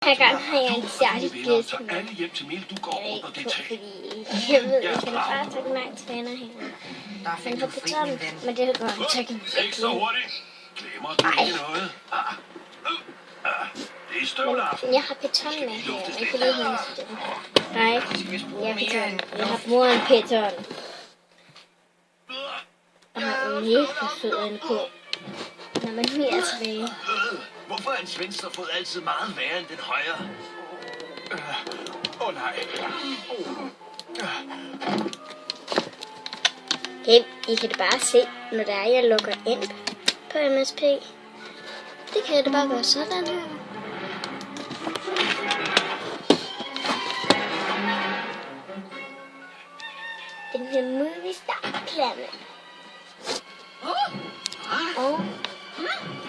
Her gang har jeg en særlig gæst med. Alle hjem til Mille, du går rundt og det tag. Fordi jeg ved, jeg kan bare tage mig træner her. Der fik du fri, min ven. Men det går ikke tage Ikke så hurtigt. Glemmer du ikke noget? Det er støvler. Jeg har beton med her. Jeg kan lige høre det. Nej, jeg har beton. Jeg har moren beton. Og har en mega sød en ko. Når man mere tilbage. Hvorfor er en svensker fået altid meget værre end den højre? Nej. Hey, I kan da bare se, når der er, jeg logger ind på MSP. Det kan jeg da bare gøre sådan her. Den her Movie Star Planet.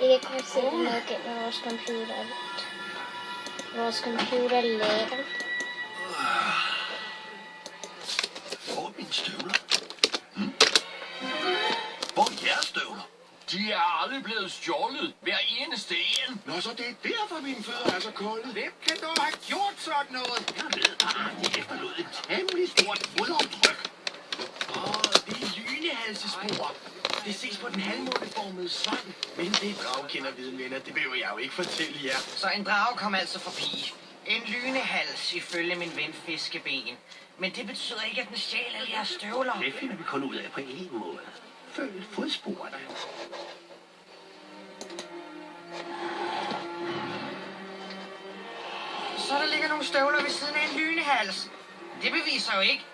Og jeg kan godt se det noget gennem vores computer. Vores computer lægger. Hvor er mine støvler? Hvor er jeres støvler? De er aldrig blevet stjålet. Hver eneste en. Nå, så det er derfor, mine fødder er så kolde. Hvem kan dog have gjort sådan noget? Jeg ved bare, det efterlod et temmelig stort fodaftryk. Det er lynehalsespor. Det ses på den halvmåneformede svang. Men det er dragkenderviden, venner. Det behøver jeg jo ikke fortælle jer. Så en drage kom altså forbi. En lynehals ifølge min ven Fiskeben. Men det betyder ikke, at den stjæler alle jeres støvler. Det finder vi kun ud af på en måde. Følg fodsporene. Så der ligger nogle støvler ved siden af en lynehals. Det beviser jo ikke,